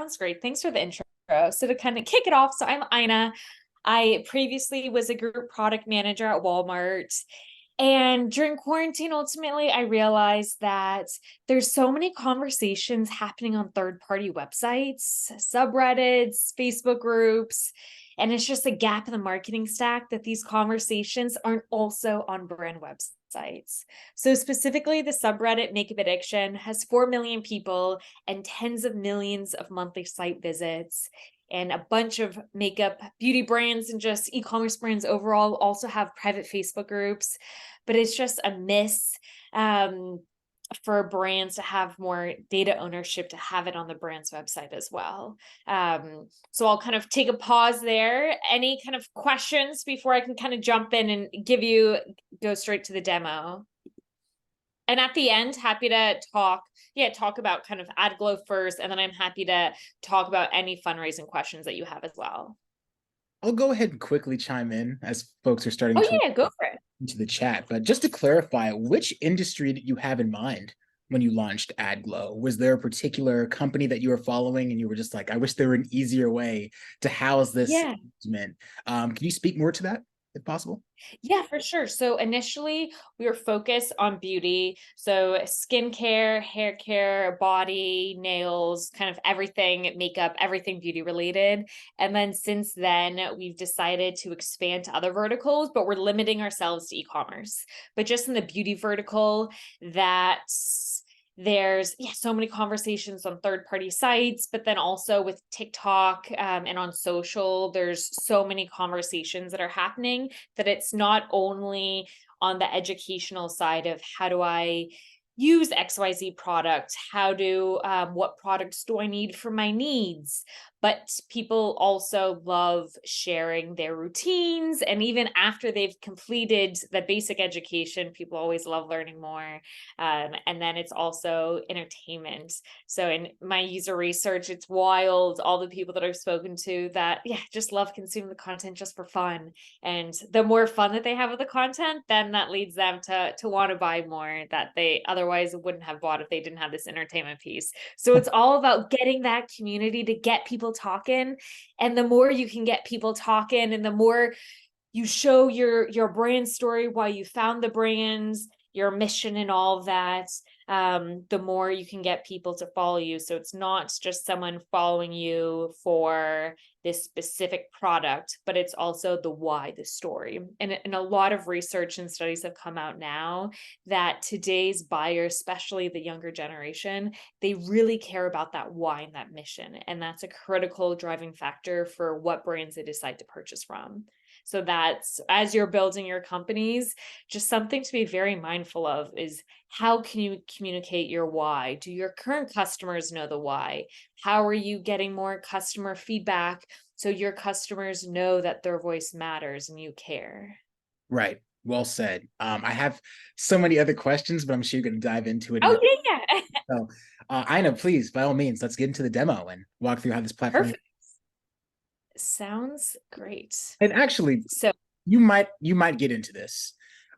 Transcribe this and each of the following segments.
Sounds great. Thanks for the intro. So to kind of kick it off, so I'm Ina. I previously was a group product manager at Walmart. And during quarantine, ultimately, I realized that there's so many conversations happening on third-party websites, subreddits, Facebook groups, and it's just a gap in the marketing stack that these conversations aren't also on brand websites. So specifically, the subreddit Makeup Addiction has 4 million people and tens of millions of monthly site visits. And a bunch of makeup beauty brands and just e-commerce brands overall also have private Facebook groups, but it's just a miss for brands to have more data ownership, to have it on the brand's website as well. So I'll kind of take a pause there. Any kind of questions before I can kind of jump in and go straight to the demo? And at the end, happy to talk about kind of AddGlow first, and then I'm happy to talk about any fundraising questions that you have as well. I'll go ahead and quickly chime in as folks are starting Oh to yeah, go for it. into the chat. But just to clarify, which industry did you have in mind when you launched AddGlow? Was there a particular company that you were following and you were just like, I wish there were an easier way to house this Yeah. engagement? Can you speak more to that, if possible? Yeah, for sure. So initially we were focused on beauty. So skincare, hair care, body, nails, kind of everything, makeup, everything beauty related. And then since then, we've decided to expand to other verticals, but we're limiting ourselves to e-commerce. But just in the beauty vertical, there's so many conversations on third-party sites, but then also with TikTok and on social, there's so many conversations that are happening that it's not only on the educational side of how do I use XYZ product, what products do I need for my needs, but people also love sharing their routines. And even after they've completed the basic education, people always love learning more. And then it's also entertainment. So in my user research, it's wild, all the people that I've spoken to that, just love consuming the content just for fun. And the more fun that they have with the content, then that leads them to want to buy more that they otherwise wouldn't have bought if they didn't have this entertainment piece. So it's all about getting that community to get people talking. And the more you can get people talking and the more you show your brand story, why you found the brands, your mission and all of that, the more you can get people to follow you. So it's not just someone following you for this specific product, but it's also the why, the story. And a lot of research and studies have come out now that today's buyer, especially the younger generation, they really care about that why and that mission. And that's a critical driving factor for what brands they decide to purchase from. So that's, as you're building your companies, just something to be very mindful of is how can you communicate your why? Do your current customers know the why? How are you getting more customer feedback so your customers know that their voice matters and you care? Right. Well said. I have so many other questions, but I'm sure you're going to dive into it. Oh, yeah. So, Ina, please, by all means, let's get into the demo and walk through how this platform. Perfect. Sounds great. And actually, So you might get into this.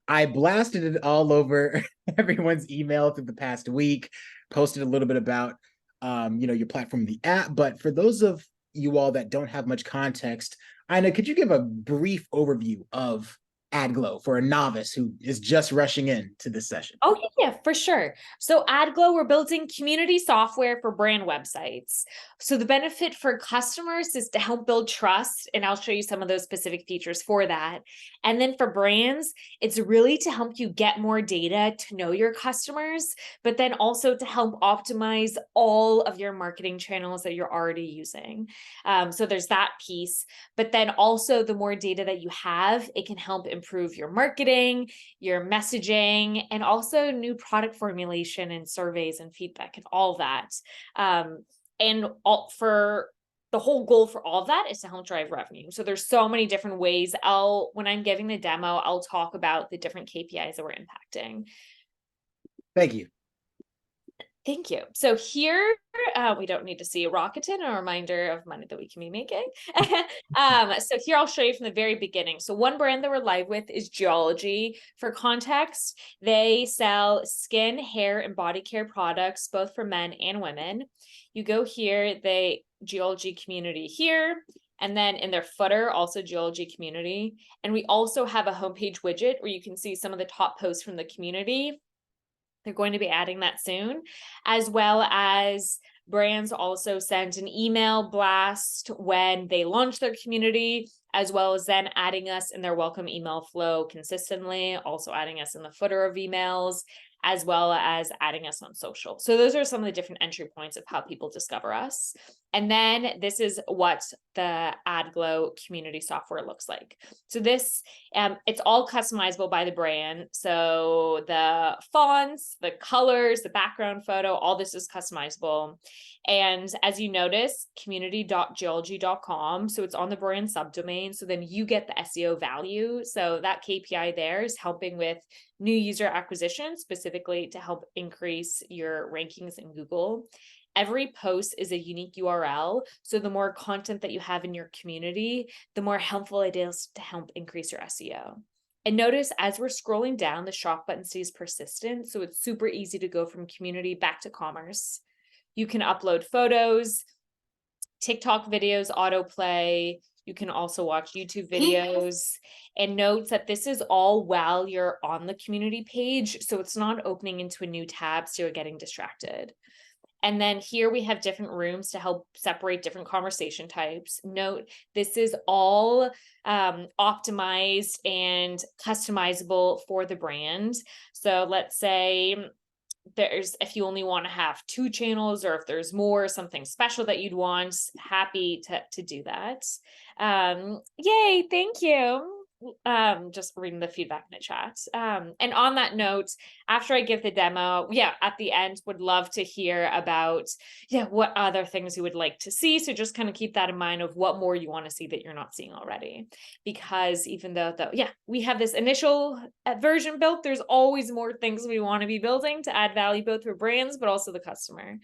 I blasted it all over everyone's email through the past week, posted a little bit about your platform, the app. But for those of you all that don't have much context, Ina, could you give a brief overview of AddGlow for a novice who is just rushing in to this session? Oh, yeah, for sure. So AddGlow, we're building community software for brand websites. So the benefit for customers is to help build trust, and I'll show you some of those specific features for that. And then for brands, it's really to help you get more data to know your customers, but then also to help optimize all of your marketing channels that you're already using. So there's that piece, but then also the more data that you have, it can help improve your marketing, your messaging, and also new product formulation and surveys and feedback and all that. For the whole goal for all of that is to help drive revenue. So there's so many different ways. When I'm giving the demo, I'll talk about the different KPIs that we're impacting. Thank you. Thank you. So here, we don't need to see a Rakuten, a reminder of money that we can be making. So here I'll show you from the very beginning. So one brand that we're live with is Geology. For context, they sell skin, hair, and body care products, both for men and women. You go here, geology community here. And then in their footer, also geology community. And we also have a homepage widget where you can see some of the top posts from the community. They're going to be adding that soon, as well as brands also send an email blast when they launch their community, as well as then adding us in their welcome email flow consistently, also adding us in the footer of emails, as well as adding us on social. So those are some of the different entry points of how people discover us. And then this is what the AddGlow community software looks like. So this, it's all customizable by the brand. So the fonts, the colors, the background photo, all this is customizable. And as you notice, community.geology.com. So it's on the brand subdomain. So then you get the SEO value. So that KPI there is helping with new user acquisition, specifically to help increase your rankings in Google. Every post is a unique URL. So the more content that you have in your community, the more helpful it is to help increase your SEO. And notice as we're scrolling down, the shop button stays persistent. So it's super easy to go from community back to commerce. You can upload photos, TikTok videos, autoplay. You can also watch YouTube videos, and note that this is all while you're on the community page. So it's not opening into a new tab, so you're getting distracted. And then here we have different rooms to help separate different conversation types. Note, this is all optimized and customizable for the brand. So let's say if you only want to have 2 channels, or if there's more, something special that you'd want, happy to do that. Yay, thank you. Just reading the feedback in the chat. And on that note, after I give the demo, at the end, would love to hear about, what other things you would like to see. So just kind of keep that in mind of what more you want to see that you're not seeing already. Because even though, we have this initial version built, there's always more things we want to be building to add value, both for brands, but also the customer.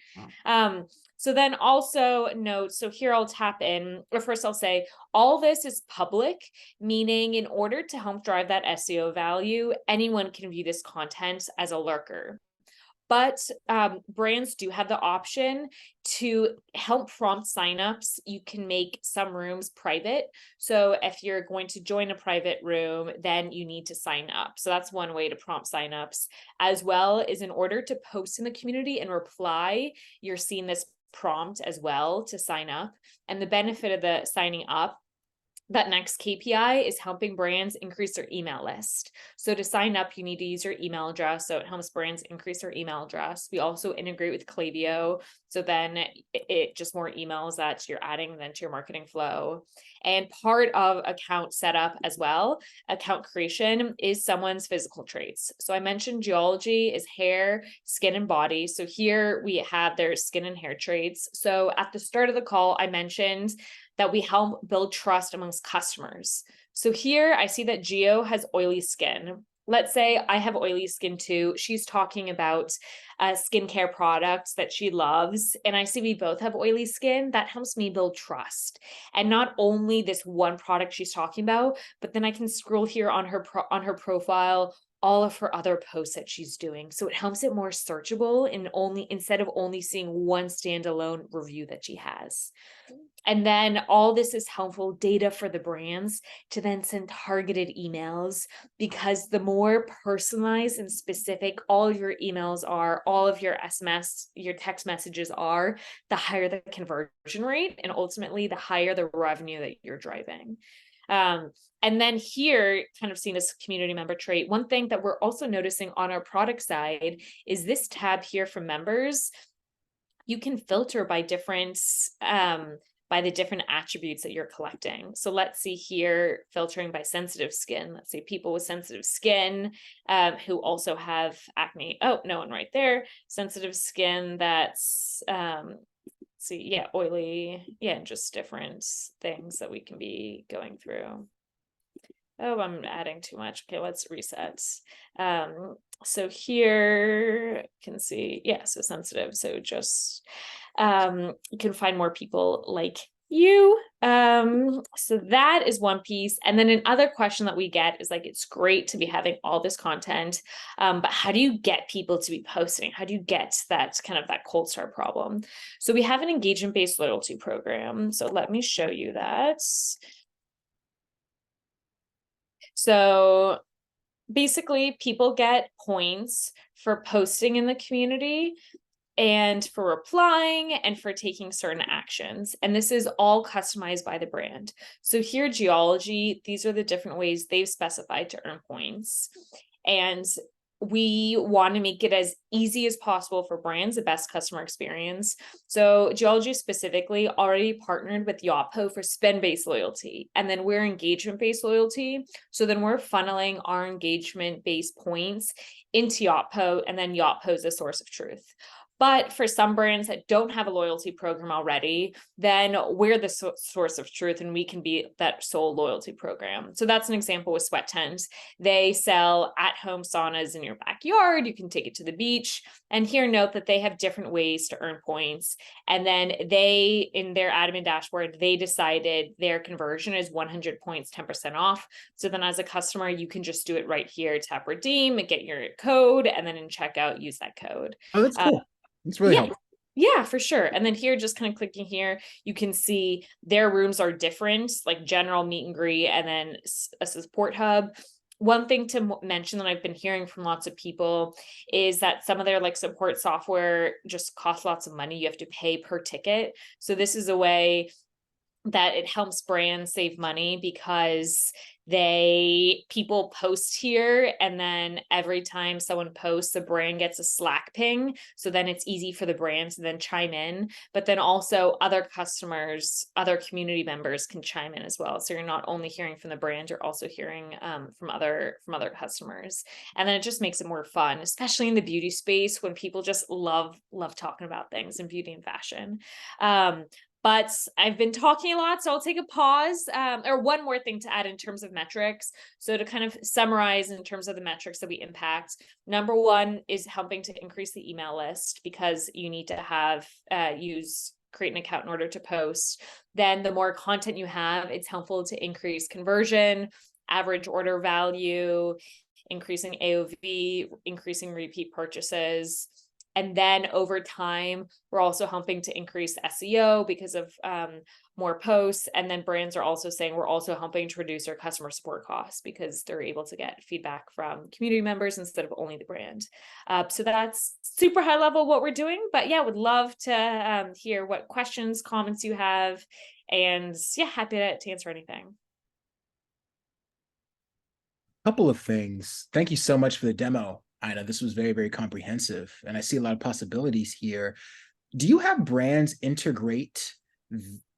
So then also note, so here I'll tap in, or first I'll say, all this is public, meaning in order to help drive that SEO value, anyone can view this content as a lurker. But brands do have the option to help prompt signups. You can make some rooms private. So if you're going to join a private room, then you need to sign up. So that's one way to prompt signups, as well as in order to post in the community and reply, you're seeing this prompt as well to sign up. And the benefit of the signing up, that next KPI, is helping brands increase their email list. So to sign up, you need to use your email address. So it helps brands increase their email address. We also integrate with Klaviyo. So then it just more emails that you're adding then to your marketing flow. And part of account setup as well, account creation, is someone's physical traits. So I mentioned geology is hair, skin, and body. So here we have their skin and hair traits. So at the start of the call, I mentioned that we help build trust amongst customers. So here I see that Geo has oily skin. Let's say I have oily skin too. She's talking about skincare products that she loves, and I see we both have oily skin. That helps me build trust. And not only this one product she's talking about, but then I can scroll here on her profile, all of her other posts that she's doing. So it helps it more searchable, and instead of only seeing one standalone review that she has. And then all this is helpful data for the brands to then send targeted emails, because the more personalized and specific all of your emails are, all of your SMS, your text messages are, the higher the conversion rate, and ultimately the higher the revenue that you're driving. And then here, kind of seeing this community member trait, one thing that we're also noticing on our product side is this tab here for members. You can filter by the different attributes that you're collecting. So let's see here, filtering by sensitive skin. Let's say people with sensitive skin who also have acne. Oh, no one right there. Sensitive skin that's, oily. And just different things that we can be going through. Oh, I'm adding too much. Okay, let's reset. So here you can see, so sensitive. So just you can find more people like you. So that is one piece. And then another question that we get is like, it's great to be having all this content, but how do you get people to be posting? How do you get that kind of that cold start problem? So we have an engagement-based loyalty program. So let me show you that. So basically, people get points for posting in the community and for replying and for taking certain actions. And this is all customized by the brand. So here, Geology, these are the different ways they've specified to earn points. And we want to make it as easy as possible for brands, the best customer experience. So Geology specifically already partnered with Yotpo for spend-based loyalty. And then we're engagement-based loyalty. So then we're funneling our engagement-based points into Yotpo, and then Yotpo is a source of truth. But for some brands that don't have a loyalty program already, then we're the source of truth and we can be that sole loyalty program. So that's an example with Sweat Tent. They sell at-home saunas in your backyard. You can take it to the beach. And here, note that they have different ways to earn points. And then they, in their admin dashboard, they decided their conversion is 100 points, 10% off. So then as a customer, you can just do it right here, tap redeem, and get your code, and then in checkout, use that code. Oh, that's cool. It's really helpful. Yeah, for sure. And then here, just kind of clicking here, you can see their rooms are different, like general meet and greet, and then a support hub. One thing to mention that I've been hearing from lots of people is that some of their like support software just costs lots of money. You have to pay per ticket. So this is a way that it helps brands save money because people post here, and then every time someone posts, the brand gets a Slack ping, so then it's easy for the brand to then chime in, but then also other customers, other community members can chime in as well, so you're not only hearing from the brand, you're also hearing from other customers. And then it just makes it more fun, especially in the beauty space when people just love talking about things in beauty and fashion. But I've been talking a lot, so I'll take a pause. Or one more thing to add in terms of metrics. So to kind of summarize in terms of the metrics that we impact, number one is helping to increase the email list, because you need to have create an account in order to post. Then the more content you have, it's helpful to increase conversion, average order value, increasing AOV, increasing repeat purchases. And then over time, we're also helping to increase SEO because of more posts. And then brands are also saying we're also helping to reduce our customer support costs because they're able to get feedback from community members instead of only the brand. So that's super high level what we're doing. But yeah, would love to hear what questions, comments you have. And yeah, happy to answer anything. Couple of things. Thank you so much for the demo, Ina. This was very, very comprehensive, and I see a lot of possibilities here. Do you have brands integrate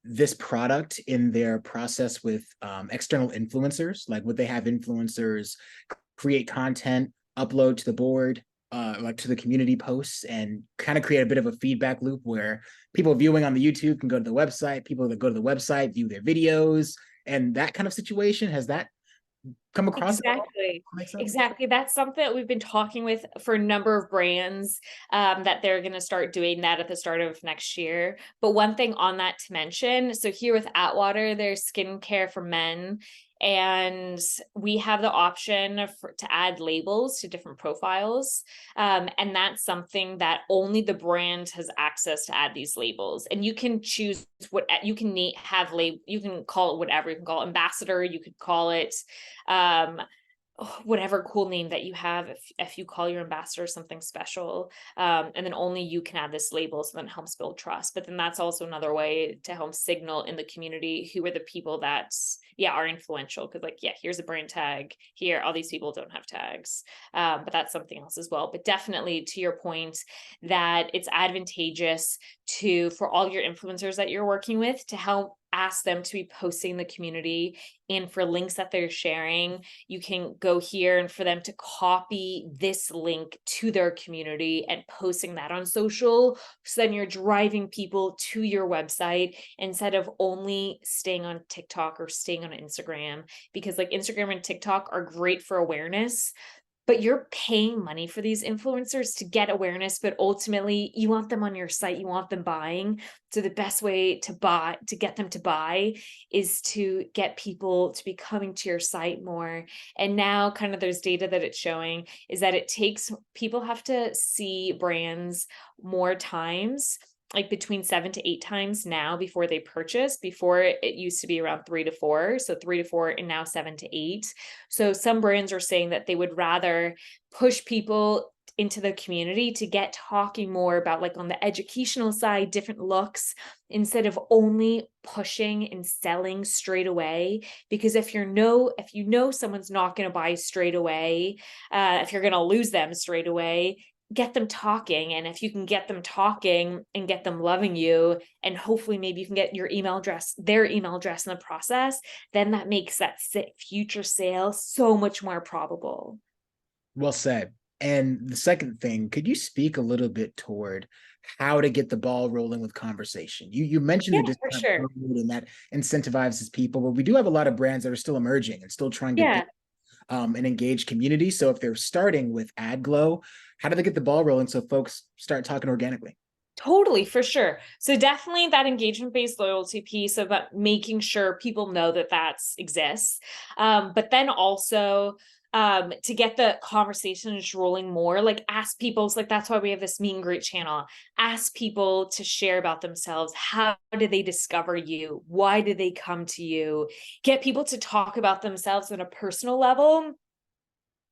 this product in their process with external influencers? Like, would they have influencers create content, upload to the board, like to the community posts, and kind of create a bit of a feedback loop where people viewing on the YouTube can go to the website, people that go to the website view their videos, and that kind of situation? Has that come across? Exactly. That's something that we've been talking with for a number of brands, that they're going to start doing that at the start of next year. But one thing on that to mention, so here with Atwater, there's skincare for men, and we have the option to add labels to different profiles. And that's something that only the brand has access to add these labels. And you can choose what you can have you can call it whatever. You can call it ambassador, you could call it whatever cool name that you have, if you call your ambassador something special, and then only you can add this label, so then it helps build trust. But then that's also another way to help signal in the community who are the people that are influential, because like here's a brand tag, here all these people don't have tags, but that's something else as well. But definitely to your point, that it's advantageous for all your influencers that you're working with to help ask them to be posting the community, and for links that they're sharing, you can go here and for them to copy this link to their community and posting that on social. So then you're driving people to your website instead of only staying on TikTok or staying on Instagram, because like Instagram and TikTok are great for awareness, but you're paying money for these influencers to get awareness, but ultimately you want them on your site, you want them buying. So the best way to get them to buy is to get people to be coming to your site more. And now kind of there's data that it's showing is that it takes people have to see brands more times, like between 7 to 8 times now before they purchase. Before it used to be around 3 to 4, so 3 to 4 and now 7 to 8. So some brands are saying that they would rather push people into the community to get talking more about, like, on the educational side, different looks, instead of only pushing and selling straight away. Because if you know someone's not going to buy straight away, if you're going to lose them straight away, get them talking. And if you can get them talking and get them loving you, and hopefully maybe you can get their email address in the process, then that makes that future sale so much more probable. Well said. And the second thing, could you speak a little bit toward how to get the ball rolling with conversation? You mentioned Yeah, the for discount sure. code and that incentivizes people, but we do have a lot of brands that are still emerging and still trying to Yeah, build an engaged community. So if they're starting with AddGlow, how do they get the ball rolling so folks start talking organically? totally, for sure. So definitely that engagement-based loyalty piece about making sure people know that exists. But then also to get the conversations rolling more, like ask people, like that's why we have this meet and greet channel. Ask people to share about themselves. How did they discover you? Why did they come to you? Get people to talk about themselves on a personal level,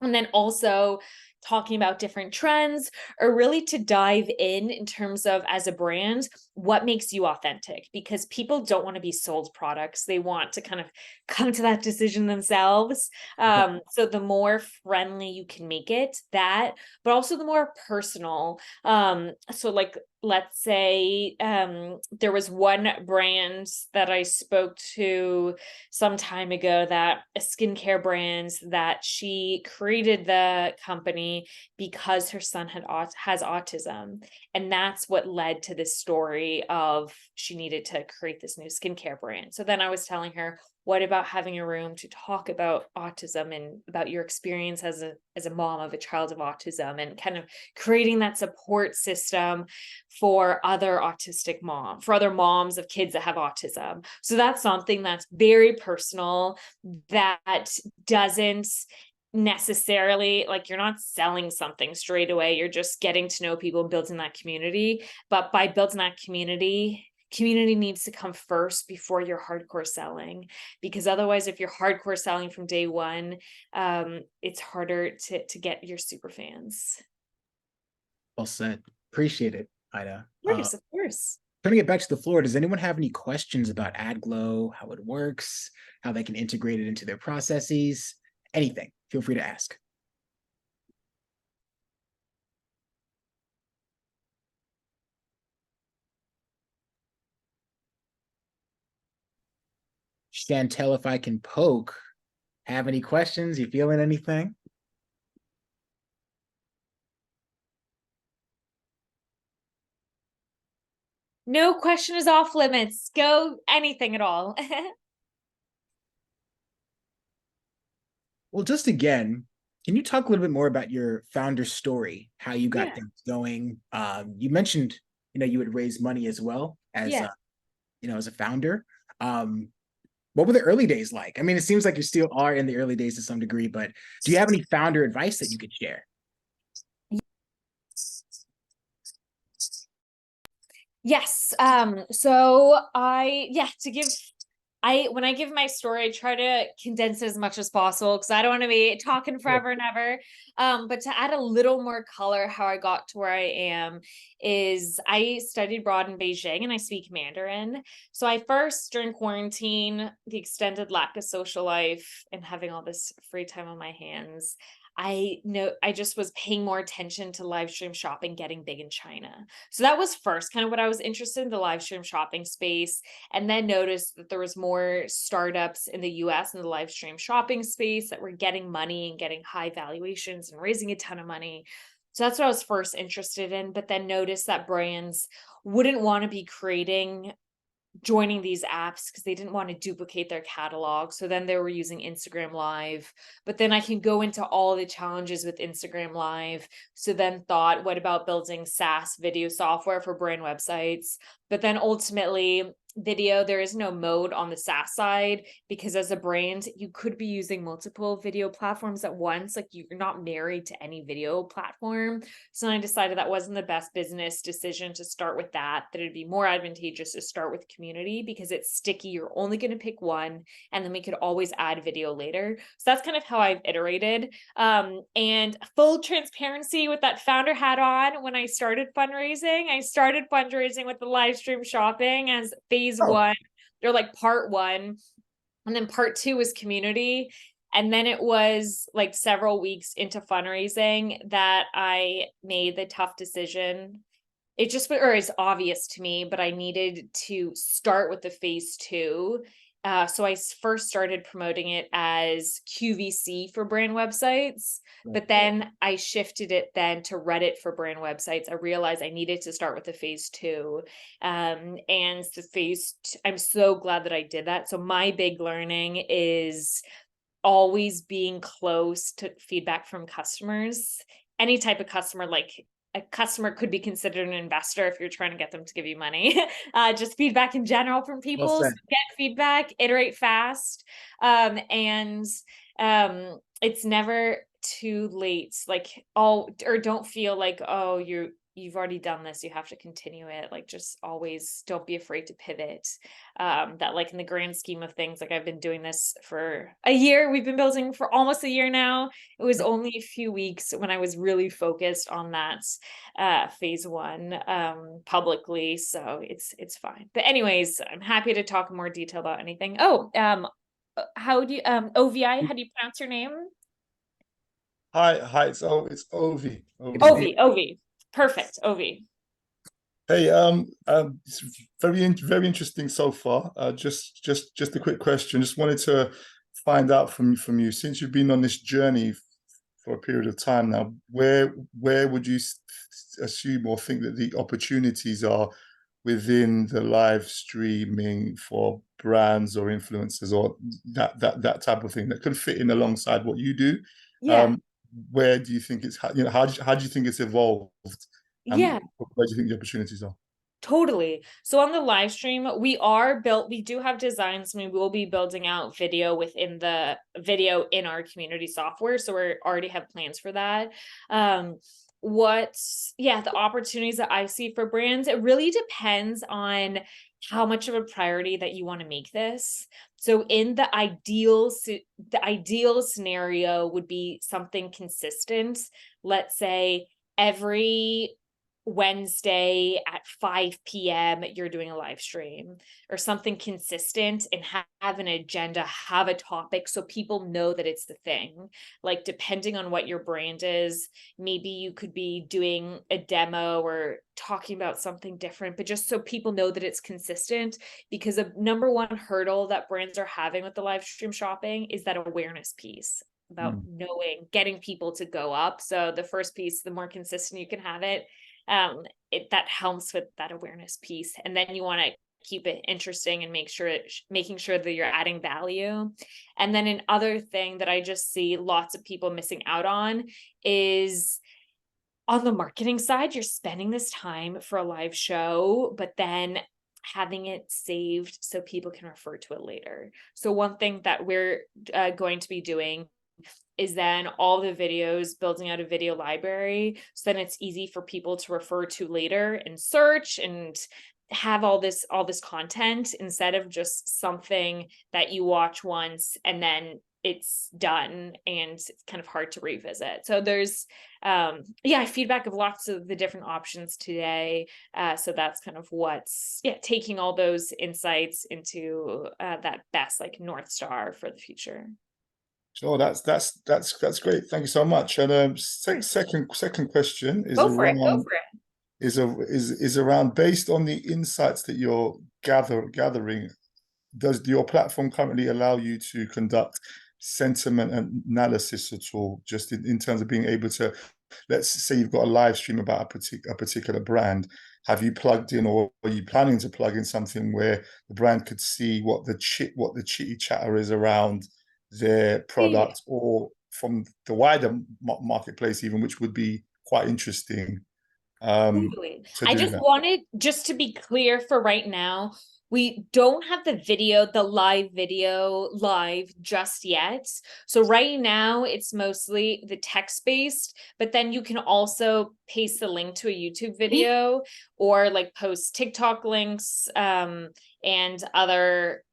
and then also talking about different trends, or really to dive in terms of, as a brand, what makes you authentic, because people don't want to be sold products. They want to kind of come to that decision themselves. So the more friendly you can make it, but also the more personal. So like, let's say there was one brand that I spoke to some time ago, that a skincare brand, that she created the company because her son has autism, and that's what led to this story of she needed to create this new skincare brand. So then I was telling her, what about having a room to talk about autism and about your experience as a mom of a child of autism, and kind of creating that support system for other moms of kids that have autism. So that's something that's very personal, that doesn't necessarily, like, you're not selling something straight away, you're just getting to know people and building that community. But by building that community needs to come first before you're hardcore selling, because otherwise, if you're hardcore selling from day one, it's harder to get your super fans. Well said. Appreciate it, Ida. Yes, of course. Turning it back to the floor, does anyone have any questions about AddGlow, how it works, how they can integrate it into their processes? Anything, feel free to ask. Chantel, if I can poke, have any questions? You feeling anything? No question is off limits. Go anything at all. Well, just again, can you talk a little bit more about your founder story, how you got Yeah, things going? You mentioned, you would raise money as well as, yeah. as a founder. Um, what were the early days like? I mean, it seems like you still are in the early days to some degree, but do you have any founder advice that you could share? Yes. So when I give my story, I try to condense it as much as possible because I don't want to be talking Sure. forever and ever. But to add a little more color, how I got to where I am is I studied abroad in Beijing and I speak Mandarin. So I first, during quarantine, the extended lack of social life and having all this free time on my hands, I just was paying more attention to live stream shopping getting big in China. So that was first kind of what I was interested in, the live stream shopping space, and then noticed that there was more startups in the US in the live stream shopping space that were getting money and getting high valuations and raising a ton of money. So that's what I was first interested in, but then noticed that brands wouldn't want to be creating joining these apps because they didn't want to duplicate their catalog. So then they were using Instagram Live. But then I can go into all the challenges with Instagram Live. So then thought, what about building SaaS video software for brand websites? But then ultimately, video, there is no mode on the SaaS side because as a brand, you could be using multiple video platforms at once. Like you're not married to any video platform. So I decided that wasn't the best business decision to start with that it'd be more advantageous to start with community because it's sticky. You're only going to pick one, and then we could always add video later. So that's kind of how I've iterated. And full transparency with that founder hat on, when I started fundraising with the live stream shopping as phase one, or like part one. And then part two was community. And then it was like several weeks into fundraising that I made the tough decision. It just, or it's obvious to me, but I needed to start with the phase two. So I first started promoting it as QVC for brand websites, but then I shifted it then to Reddit for brand websites. I realized I needed to start with the phase two. And I'm so glad that I did that. So my big learning is always being close to feedback from customers. Any type of customer, like a customer could be considered an investor if you're trying to get them to give you money. Just feedback in general from people. So get feedback, iterate fast. And it's never too late. Like, or don't feel like, oh, you've already done this, you have to continue it. Like, just always don't be afraid to pivot. That like in the grand scheme of things, like I've been doing this for a year. We've been building for almost a year now. It was only a few weeks when I was really focused on that phase one publicly. So it's fine. But anyways, I'm happy to talk in more detail about anything. How do you OVI, how do you pronounce your name? Hi, it's Ovi. Ovi. Perfect, Ovi. Hey, it's very interesting so far. Just a quick question. Just wanted to find out from you, since you've been on this journey for a period of time now, where would you assume or think that the opportunities are within the live streaming for brands or influencers or that type of thing that could fit in alongside what you do? Yeah. Where do you think it's, how do you think it's evolved? Yeah. Where do you think the opportunities are? Totally. So on the live stream, we do have designs, and we will be building out video within the video in our community software. So we already have plans for that. The opportunities that I see for brands, it really depends on how much of a priority that you want to make this. So in the ideal scenario would be something consistent. Let's say every Wednesday at 5 p.m. you're doing a live stream, or something consistent, and have an agenda, have a topic so people know that it's the thing. Like depending on what your brand is, maybe you could be doing a demo or talking about something different, but just so people know that it's consistent. Because the number one hurdle that brands are having with the live stream shopping is that awareness piece about knowing, getting people to go up. So the first piece, the more consistent you can have it, that helps with that awareness piece. And then you want to keep it interesting and making sure that you're adding value. And then another thing that I just see lots of people missing out on is on the marketing side. You're spending this time for a live show, but then having it saved so people can refer to it later. So one thing that we're going to be doing is then all the videos, building out a video library, so then it's easy for people to refer to later and search and have all this content, instead of just something that you watch once and then it's done and it's kind of hard to revisit. So there's feedback of lots of the different options today. So that's kind of what's taking all those insights into that best like North Star for the future. Sure, that's great. Thank you so much. And second question is Go for it. is around, based on the insights that you're gathering, does your platform currently allow you to conduct sentiment analysis at all, just in terms of being able to let's say you've got a live stream about a particular brand. Have you plugged in, or are you planning to plug in something where the brand could see what the chitty chatter is around their Yeah. product, or from the wider marketplace even, which would be quite interesting Totally. to I do just that? wanted just to be clear for right now, we don't have the video, the live video live just yet. So right now it's mostly the text based, but then you can also paste the link to a YouTube video or like post TikTok links and other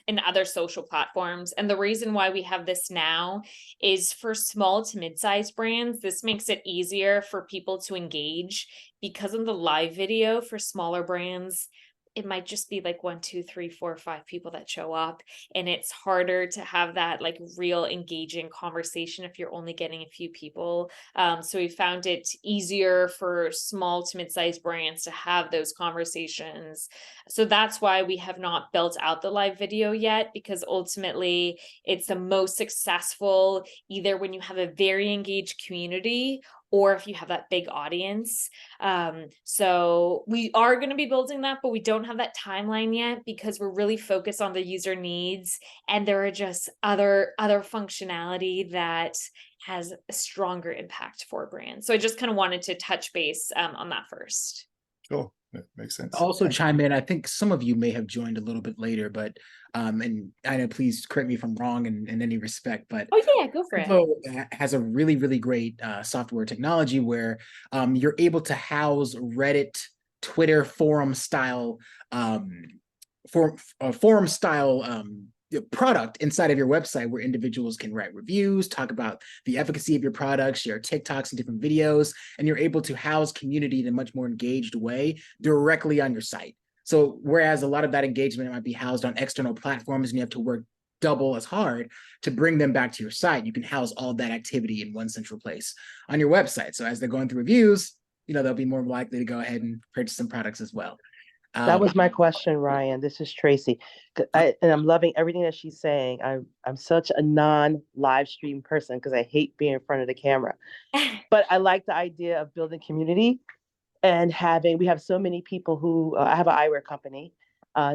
and other social platforms. And the reason why we have this now is for small to mid-sized brands. This makes it easier for people to engage because of the live video for smaller brands. It might just be like 1, 2, 3, 4, 5 people that show up, and it's harder to have that like real engaging conversation if you're only getting a few people. So we found it easier for small to mid-sized brands to have those conversations. So that's why we have not built out the live video yet, because ultimately it's the most successful either when you have a very engaged community or if you have that big audience. So we are going to be building that, but we don't have that timeline yet because we're really focused on the user needs, and there are just other functionality that has a stronger impact for brands. So I just kind of wanted to touch base on that first. Sure, that makes sense. Also Thank you. chime in. I think some of you may have joined a little bit later, but and I know, please correct me if I'm wrong in any respect, but Oh yeah, go for it. AddGlow has a really, really great software technology where you're able to house Reddit, Twitter forum style forum style product inside of your website where individuals can write reviews, talk about the efficacy of your products, share TikToks and different videos, and you're able to house community in a much more engaged way directly on your site. So whereas a lot of that engagement might be housed on external platforms and you have to work double as hard to bring them back to your site, you can house all of that activity in one central place on your website. So as they're going through reviews, they'll be more likely to go ahead and purchase some products as well. That was my question, Ryan. This is Tracy. And I'm loving everything that she's saying. I'm such a non-live stream person because I hate being in front of the camera. But I like the idea of building community and we have so many people who, I have an eyewear company,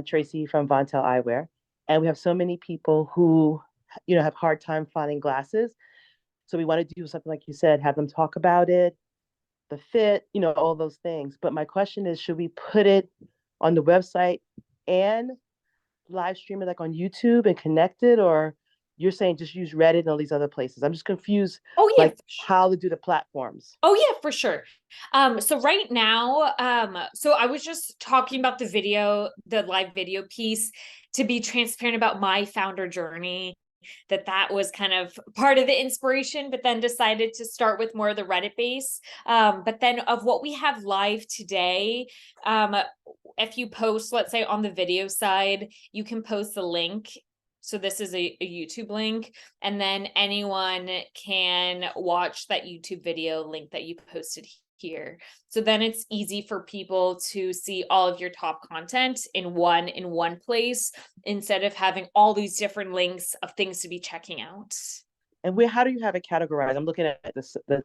Tracy from Vontel Eyewear, and we have so many people who, have hard time finding glasses. So we want to do something like you said, have them talk about it, the fit, all those things. But my question is, should we put it on the website and live stream it like on YouTube and connect it, or you're saying just use Reddit and all these other places? I'm just confused. Oh yeah, like how to do the platforms. Oh yeah, for sure. So right now, so I was just talking about the live video piece to be transparent about my founder journey, that was kind of part of the inspiration, but then decided to start with more of the Reddit base. But then of what we have live today, if you post, let's say on the video side, you can post the link. So this is a YouTube link, and then anyone can watch that YouTube video link that you posted here. So then it's easy for people to see all of your top content in one place instead of having all these different links of things to be checking out. And how do you have it categorized? I'm looking at the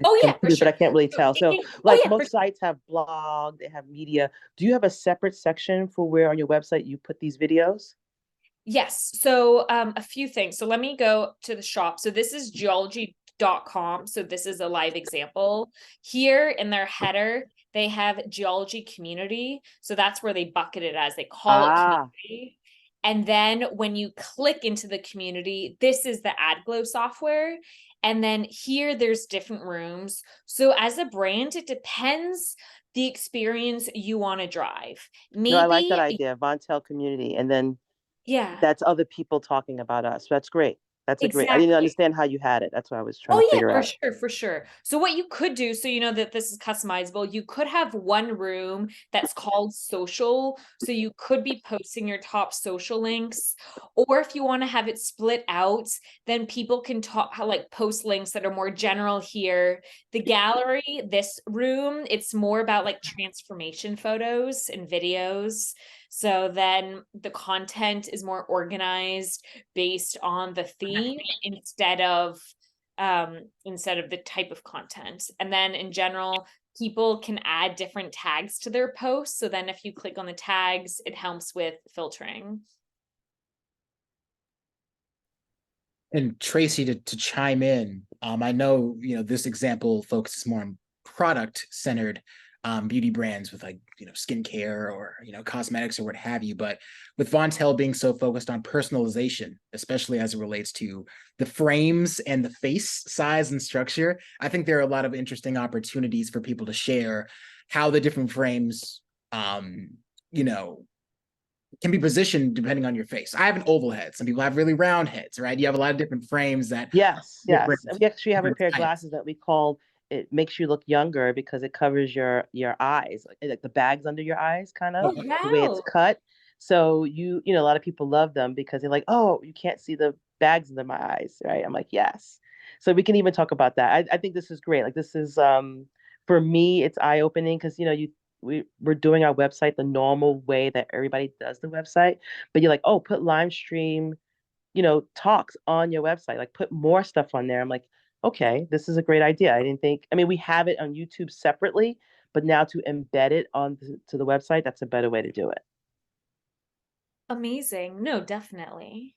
Oh yeah, for sure. But I can't really tell. So most sure. sites have blog, they have media. Do you have a separate section for where on your website you put these videos? Yes. So a few things. So let me go to the shop. So this is geology.com. So this is a live example. Here in their header, they have geology community. So that's where they bucket it as. They call it community. And then when you click into the community, this is the AddGlow software. And then here there's different rooms. So as a brand, it depends the experience you want to drive. Maybe I like that idea, Vontel community. And then that's other people talking about us. That's great. That's great. I didn't understand how you had it. That's what I was trying to figure out. For sure. So what you could do, so you know that this is customizable, you could have one room that's called social. So you could be posting your top social links, or if you want to have it split out, then people can post links that are more general here. The gallery, this room, it's more about like transformation photos and videos. So then the content is more organized based on the theme instead of instead of the type of content. And then in general, people can add different tags to their posts. So then if you click on the tags, it helps with filtering. And Tracy, to chime in, I know, this example focuses more on product centered beauty brands with, like, skincare or, cosmetics or what have you. But with Vontel being so focused on personalization, especially as it relates to the frames and the face size and structure, I think there are a lot of interesting opportunities for people to share how the different frames, can be positioned depending on your face. I have an oval head. Some people have really round heads, right? You have a lot of different frames that Yes, different, yes. And we actually have a different pair of types. glasses that we call, it makes you look younger because it covers your eyes, like the bags under your eyes, kind of Oh, the way it's wow. cut. So a lot of people love them because they're like, oh, you can't see the bags under my eyes, right? I'm like, yes. So we can even talk about that. I think this is great. Like, this is for me, it's eye opening because we're doing our website the normal way that everybody does the website, but you're like, oh, put live stream talks on your website, like put more stuff on there. I'm like, okay, this is a great idea. I didn't think, I mean, we have it on YouTube separately, but now to embed it to the website, that's a better way to do it. Amazing. No, definitely.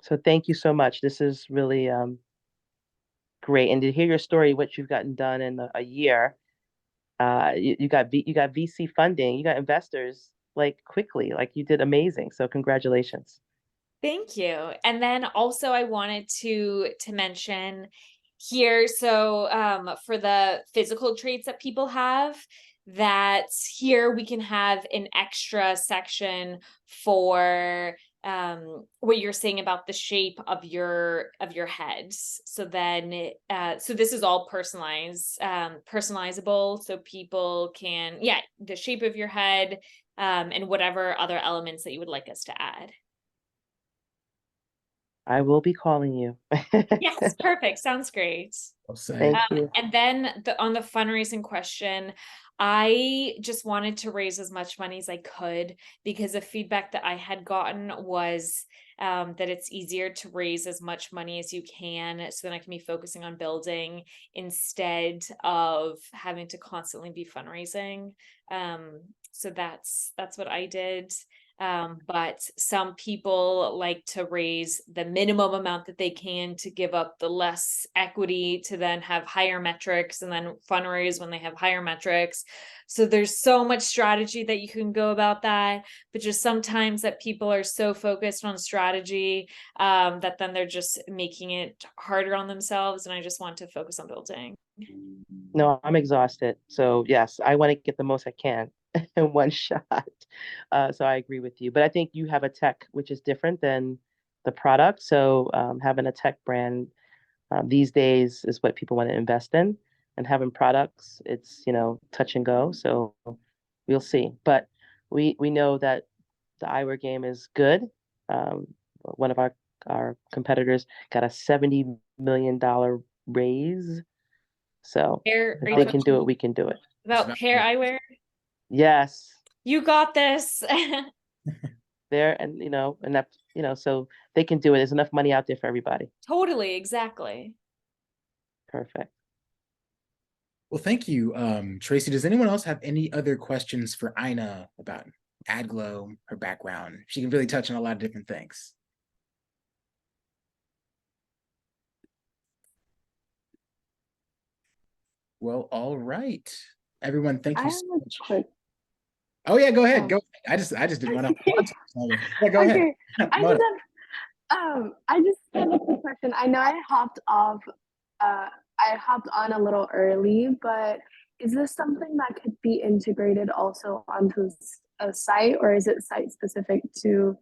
So thank you so much. This is really great. And to hear your story, what you've gotten done in a year, you got VC funding, you got investors like quickly, like you did amazing. So congratulations. Thank you. And then also I wanted to mention here, so for the physical traits that people have, that here we can have an extra section for what you're saying about the shape of your head. So then so this is all personalizable, so people can, yeah, the shape of your head, and whatever other elements that you would like us to add. I will be calling you. Yes, perfect. Sounds great. I'll say. Thank you. And then on the fundraising question, I just wanted to raise as much money as I could, because the feedback that I had gotten was that it's easier to raise as much money as you can, so then I can be focusing on building instead of having to constantly be fundraising. So that's what I did. But some people like to raise the minimum amount that they can to give up the less equity to then have higher metrics, and then fundraise when they have higher metrics. So there's so much strategy that you can go about that, but just sometimes that people are so focused on strategy that then they're just making it harder on themselves. And I just want to focus on building. No, I'm exhausted. So yes, I want to get the most I can in one shot. So I agree with you. But I think you have a tech which is different than the product. So having a tech brand these days is what people want to invest in. And having products, it's touch and go. So we'll see. But we know that the eyewear game is good. One of our competitors got a $70 million raise. So Are if you they talking can do it, we can do it. about Pair Eyewear? Yes, You got this. there and and that so they can do it. There's enough money out there for everybody. Totally, exactly. Perfect. Well, thank you, Tracy. Does anyone else have any other questions for Ina about AddGlow, her background? She can really touch on a lot of different things. Well, all right, everyone. Thank you so much. Quick. Oh yeah, go ahead. Oh. Go. I just didn't want to. Yeah, go Okay. ahead. I just have a quick question. I know I hopped off. I hopped on a little early, but is this something that could be integrated also onto a site, or is it site specific to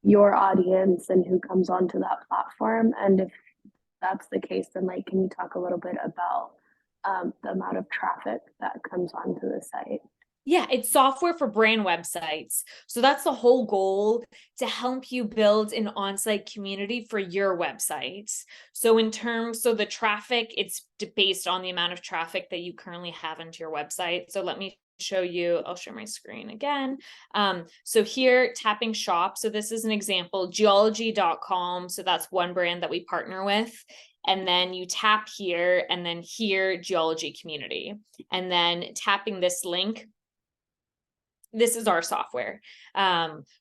your audience and who comes onto that platform? And if that's the case, then can you talk a little bit about the amount of traffic that comes onto the site? Yeah, it's software for brand websites. So that's the whole goal, to help you build an on-site community for your website. So the traffic, it's based on the amount of traffic that you currently have into your website. So let me show you, I'll share my screen again. So here, tapping shop. So this is an example, geology.com. So that's one brand that we partner with. and then you tap here, and then here, geology community. And then tapping this link, this is our software.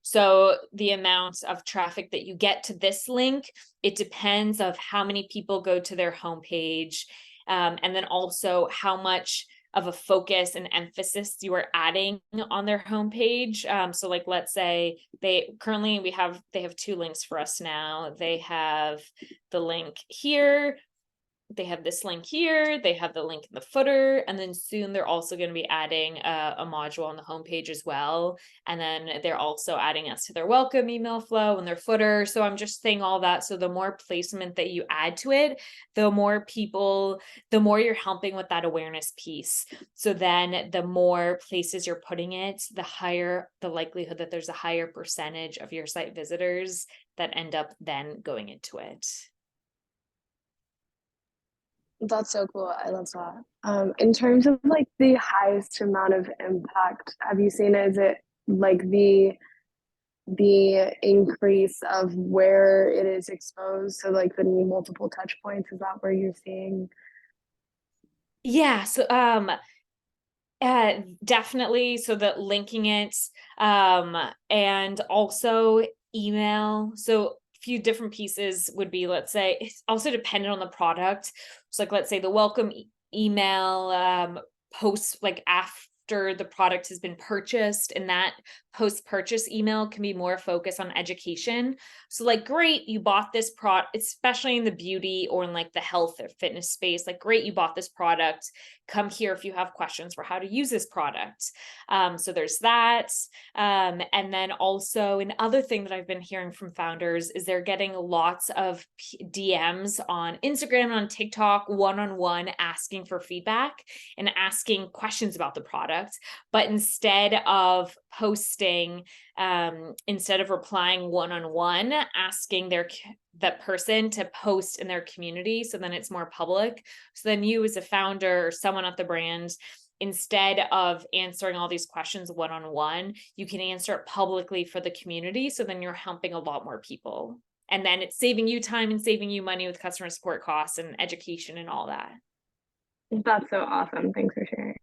So the amount of traffic that you get to this link, it depends of how many people go to their homepage, and then also how much of a focus and emphasis you are adding on their homepage. So like, let's say they have 2 links for us now. They have the link here, they have this link here, they have the link in the footer, and then soon they're also going to be adding a module on the homepage as well. And then they're also adding us to their welcome email flow and their footer. So I'm just saying all that. So the more placement that you add to it, the more people, the more you're helping with that awareness piece. So then the more places you're putting it, the higher the likelihood that there's a higher percentage of your site visitors that end up then going into it. That's so cool. I love that. In terms of like the highest amount of impact, have you seen, is it like the increase of where it is exposed? So like the multiple touch points, is that where you're seeing? Yeah, so definitely. So that linking it, and also email. So few different pieces would be, let's say, it's also dependent on the product. So like, let's say the welcome email posts like after the product has been purchased, and that post-purchase email can be more focused on education. So like, great, you bought this product, especially in the beauty or in like the health or fitness space, like, great, you bought this product, come here if you have questions for how to use this product. So there's that. And then also another thing that I've been hearing from founders is they're getting lots of DMs on Instagram and on TikTok, one-on-one, asking for feedback and asking questions about the product. But instead of posting, instead of replying one-on-one, asking that person to post in their community, so then it's more public. So then you as a founder or someone at the brand, instead of answering all these questions one-on-one, you can answer it publicly for the community. So then you're helping a lot more people. And then it's saving you time and saving you money with customer support costs and education and all that. That's so awesome. Thanks for sharing.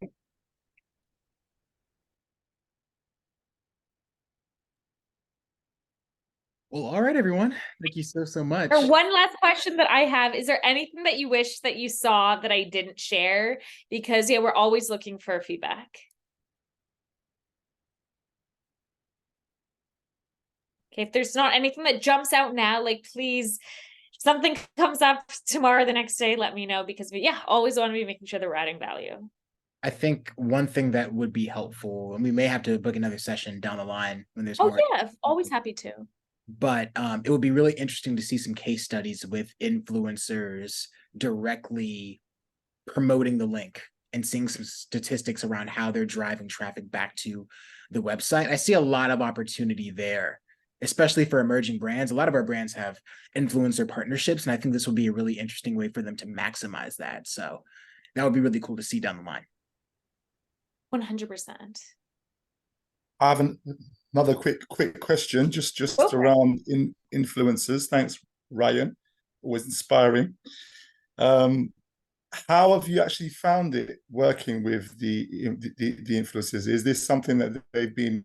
Well, all right, everyone. Thank you so much. Or one last question that I have, is there anything that you wish that you saw that I didn't share? Because yeah, we're always looking for feedback. Okay, if there's not anything that jumps out now, like, please, if something comes up tomorrow, the next day, let me know, because we always want to be making sure that we're adding value. I think one thing that would be helpful, and we may have to book another session down the line when there's more. Yeah, always happy to. But it would be really interesting to see some case studies with influencers directly promoting the link and seeing some statistics around how they're driving traffic back to the website. I see a lot of opportunity there, especially for emerging brands. A lot of our brands have influencer partnerships, and I think this would be a really interesting way for them to maximize that. So that would be really cool to see down the line. 100%. I have another quick question, just around influencers. Thanks, Ryan. Always inspiring. How have you actually found it working with the influencers? Is this something that they've been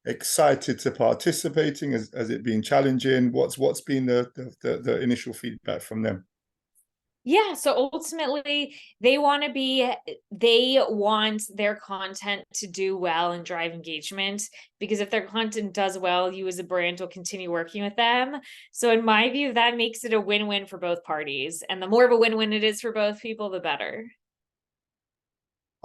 excited to participating? Has it been challenging? What's been the initial feedback from them? Yeah, so ultimately they want their content to do well and drive engagement, because if their content does well, you as a brand will continue working with them. So in my view, that makes it a win-win for both parties. And the more of a win-win it is for both people, the better.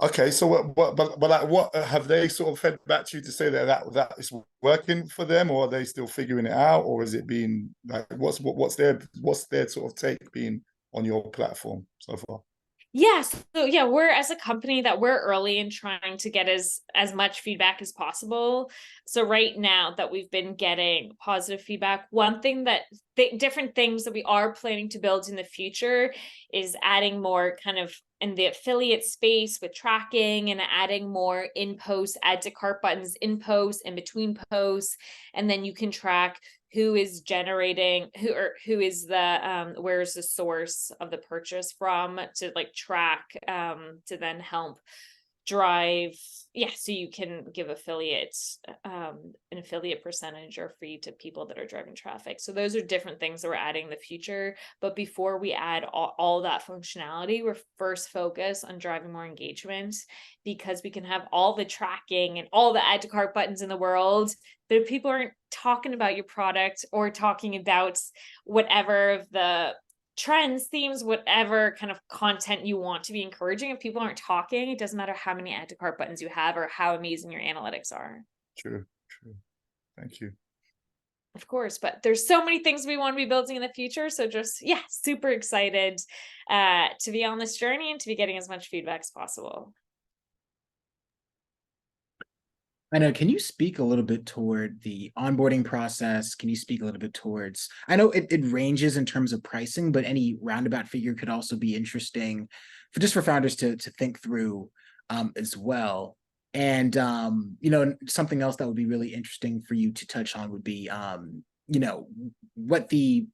Okay, so what have they sort of fed back to you to say that is working for them, or are they still figuring it out, or has it been like what's their sort of take been on your platform so far? Yes. So yeah, we're, as a company, that we're early in trying to get as much feedback as possible. So right now that we've been getting positive feedback, one thing that different things that we are planning to build in the future is adding more kind of in the affiliate space with tracking, and adding more in post add to cart buttons in posts and between posts. And then you can track who is generating, who is the, where's the source of the purchase from, to like track, to then help drive, so you can give affiliates an affiliate percentage or fee to people that are driving traffic. So those are different things that we're adding in the future. But before we add all that functionality, we're first focused on driving more engagement, because we can have all the tracking and all the add to cart buttons in the world, but if people aren't talking about your product or talking about whatever of the trends, themes, whatever kind of content you want to be encouraging, if people aren't talking, it doesn't matter how many add to cart buttons you have or how amazing your analytics are. True. Thank you. Of course, but there's so many things we want to be building in the future. So just, super excited to be on this journey and to be getting as much feedback as possible. I know, can you speak a little bit toward the onboarding process? Can you speak a little bit towards, I know it ranges in terms of pricing, but any roundabout figure could also be interesting for founders to think through as well. And something else that would be really interesting for you to touch on would be what the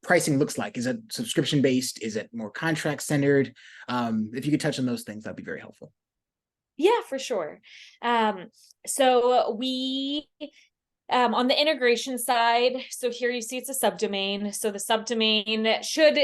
pricing looks like. Is it subscription based? Is it more contract centered? If you could touch on those things, that'd be very helpful. Yeah, for sure. So we, on the integration side, so here you see it's a subdomain. So the subdomain should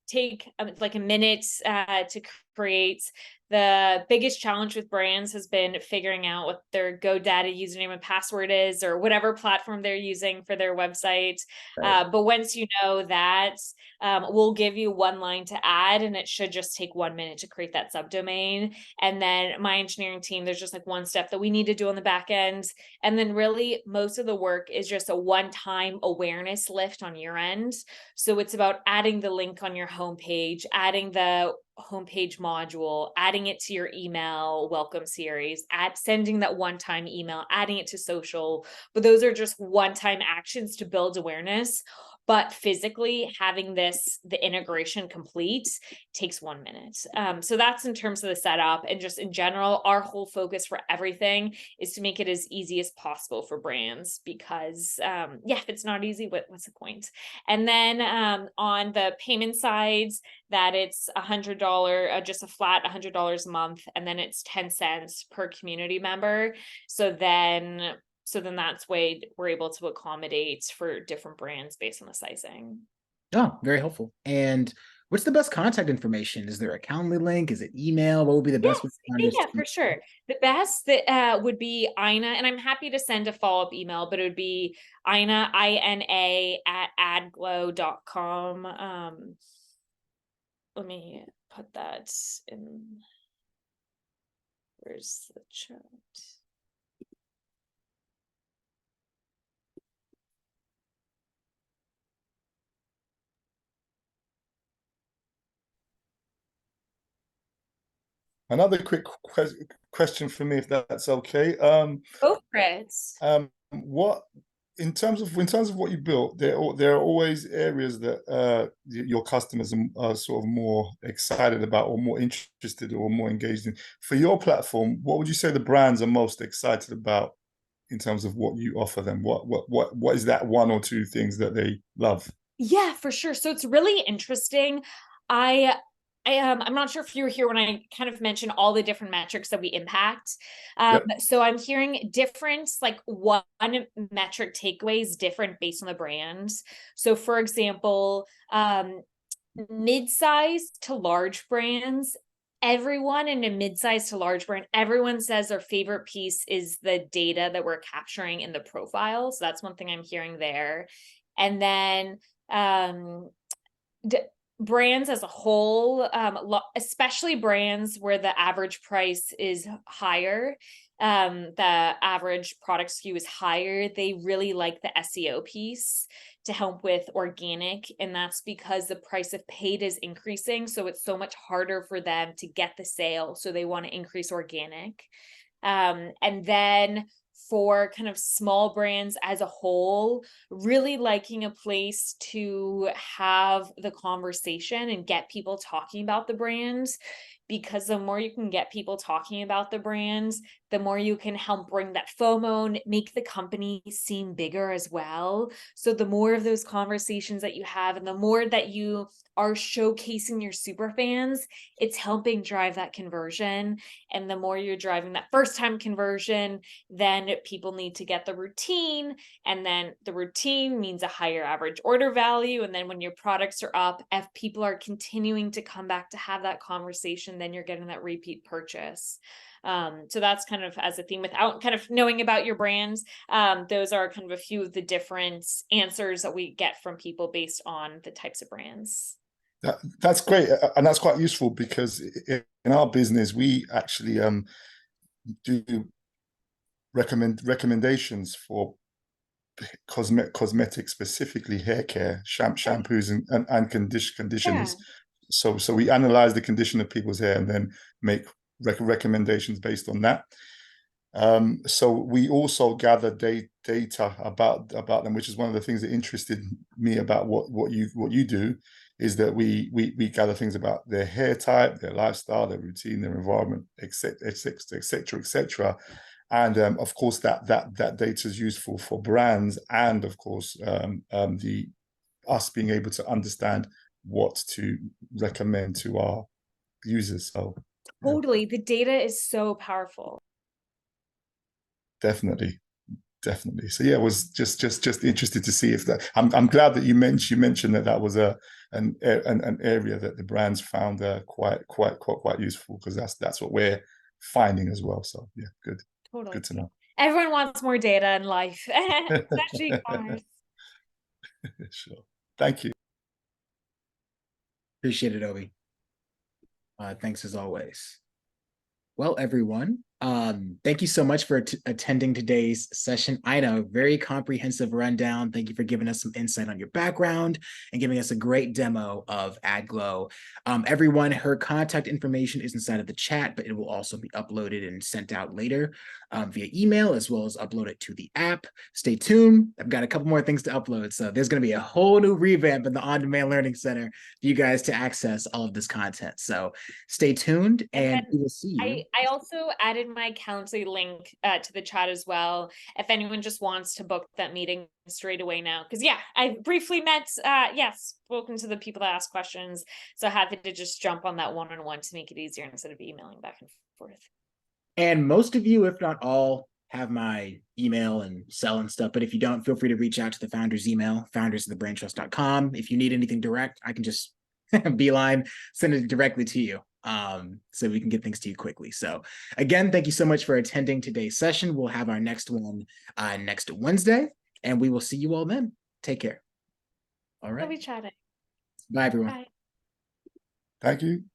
take like a minute to create. The biggest challenge with brands has been figuring out what their GoDaddy username and password is, or whatever platform they're using for their website. Right. But once you know that, we'll give you one line to add, and it should just take 1 minute to create that subdomain. And then my engineering team, there's just like one step that we need to do on the back end. And then really most of the work is just a one-time awareness lift on your end. So it's about adding the link on your homepage, adding the homepage module, adding it to your email welcome series, sending that one-time email, adding it to social. But those are just one-time actions to build awareness. But physically having the integration complete takes 1 minute. So that's in terms of the setup, and just in general, our whole focus for everything is to make it as easy as possible for brands, because if it's not easy, what's the point? And then on the payment sides, that it's $100, just a flat $100 a month, and then it's 10 cents per community member. So then that's way we're able to accommodate for different brands based on the sizing. Oh, very helpful. And what's the best contact information? Is there a Calendly link? Is it email? What would be the best way Yeah, for sure. The best that would be Ina, and I'm happy to send a follow-up email, but it would be Ina, INA @addglow.com. Let me put that in. Where's the chat? Another quick question for me, if that's okay. Go for it. What in terms of what you built, there are always areas that your customers are sort of more excited about, or more interested, or more engaged in. For your platform, what would you say the brands are most excited about in terms of what you offer them? What is that one or two things that they love? Yeah, for sure. So it's really interesting. I'm not sure if you were here when I kind of mentioned all the different metrics that we impact. So I'm hearing different, like one metric takeaways different based on the brands. So for example, mid-size to large brands, everyone in a mid-size to large brand, everyone says their favorite piece is the data that we're capturing in the profile. So that's one thing I'm hearing there. And then brands as a whole, especially brands where the average price is higher, the average product SKU is higher, they really like the SEO piece to help with organic. And that's because the price of paid is increasing. So it's so much harder for them to get the sale. So they want to increase organic. And then for kind of small brands as a whole, really liking a place to have the conversation and get people talking about the brands. because the more you can get people talking about the brands, the more you can help bring that FOMO and make the company seem bigger as well. So the more of those conversations that you have and the more that you are showcasing your super fans, it's helping drive that conversion. And the more you're driving that first time conversion, then people need to get the routine, and then the routine means a higher average order value. And then when your products are up, if people are continuing to come back to have that conversation, then you're getting that repeat purchase. So that's kind of as a theme without kind of knowing about your brands. Those are kind of a few of the different answers that we get from people based on the types of brands. That's great, and that's quite useful because in our business we actually do recommendations for cosmetics, specifically hair care, shampoos and conditioners. Yeah. So we analyze the condition of people's hair and then make recommendations based on that. So we also gather data about them, which is one of the things that interested me about what you do, is that we gather things about their hair type, their lifestyle, their routine, their environment, etc., etc. And of course that data is useful for brands, and of course us being able to understand what to recommend to our users. So Totally, the data is so powerful. Definitely. So yeah, I was just interested to see if that. I'm glad that you mentioned that was an area that the brands found quite useful, because that's what we're finding as well. So yeah, good. Totally. Good to know. Everyone wants more data in life, especially e-commerce. Sure. Thank you. Appreciate it, Obi. Thanks as always. Well, everyone, thank you so much for attending today's session. I know, very comprehensive rundown. Thank you for giving us some insight on your background and giving us a great demo of AddGlow. Everyone, her contact information is inside of the chat, but it will also be uploaded and sent out later via email, as well as uploaded to the app. Stay tuned. I've got a couple more things to upload. So there's going to be a whole new revamp in the On-Demand Learning Center for you guys to access all of this content. So stay tuned, and we will see you. I also added my Calendly link to the chat as well, if anyone just wants to book that meeting straight away now. Because yeah, I briefly met, spoken to the people that ask questions. So happy to just jump on that one-on-one to make it easier instead of emailing back and forth. And most of you, if not all, have my email and cell and stuff. But if you don't, feel free to reach out to the founder's email, founders@thebraintrust.com. If you need anything direct, I can just beeline, send it directly to you. So we can get things to you quickly. So again, thank you so much for attending today's session. We'll have our next one next Wednesday, and we will see you all then. Take care. All right. We'll be chatting. Bye, everyone. Bye. Thank you.